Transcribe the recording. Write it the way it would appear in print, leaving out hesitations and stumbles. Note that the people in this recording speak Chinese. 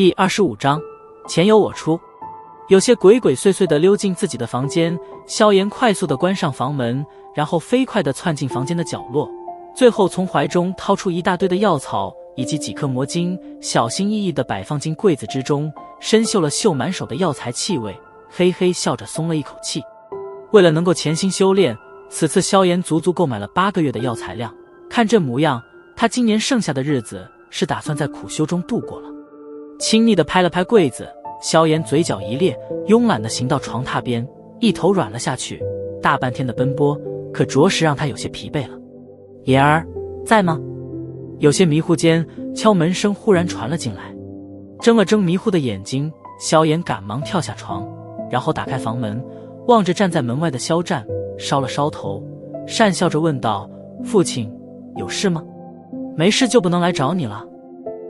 第25章，钱由我出。有些鬼鬼祟祟地溜进自己的房间，萧炎快速地关上房门，然后飞快地窜进房间的角落，最后从怀中掏出一大堆的药草以及几颗魔晶，小心翼翼地摆放进柜子之中，深嗅了嗅满手的药材气味，嘿嘿笑着松了一口气。为了能够潜心修炼，此次萧炎足足购买了8个月的药材量，看这模样，他今年剩下的日子是打算在苦修中度过了。亲昵地拍了拍柜子，萧炎嘴角一咧，慵懒地行到床榻边，一头软了下去。大半天的奔波，可着实让他有些疲惫了。爷儿，在吗？有些迷糊间，敲门声忽然传了进来。睁了睁迷糊的眼睛，萧炎赶忙跳下床，然后打开房门，望着站在门外的萧战，烧了烧头，讪笑着问道：父亲，有事吗？没事就不能来找你了。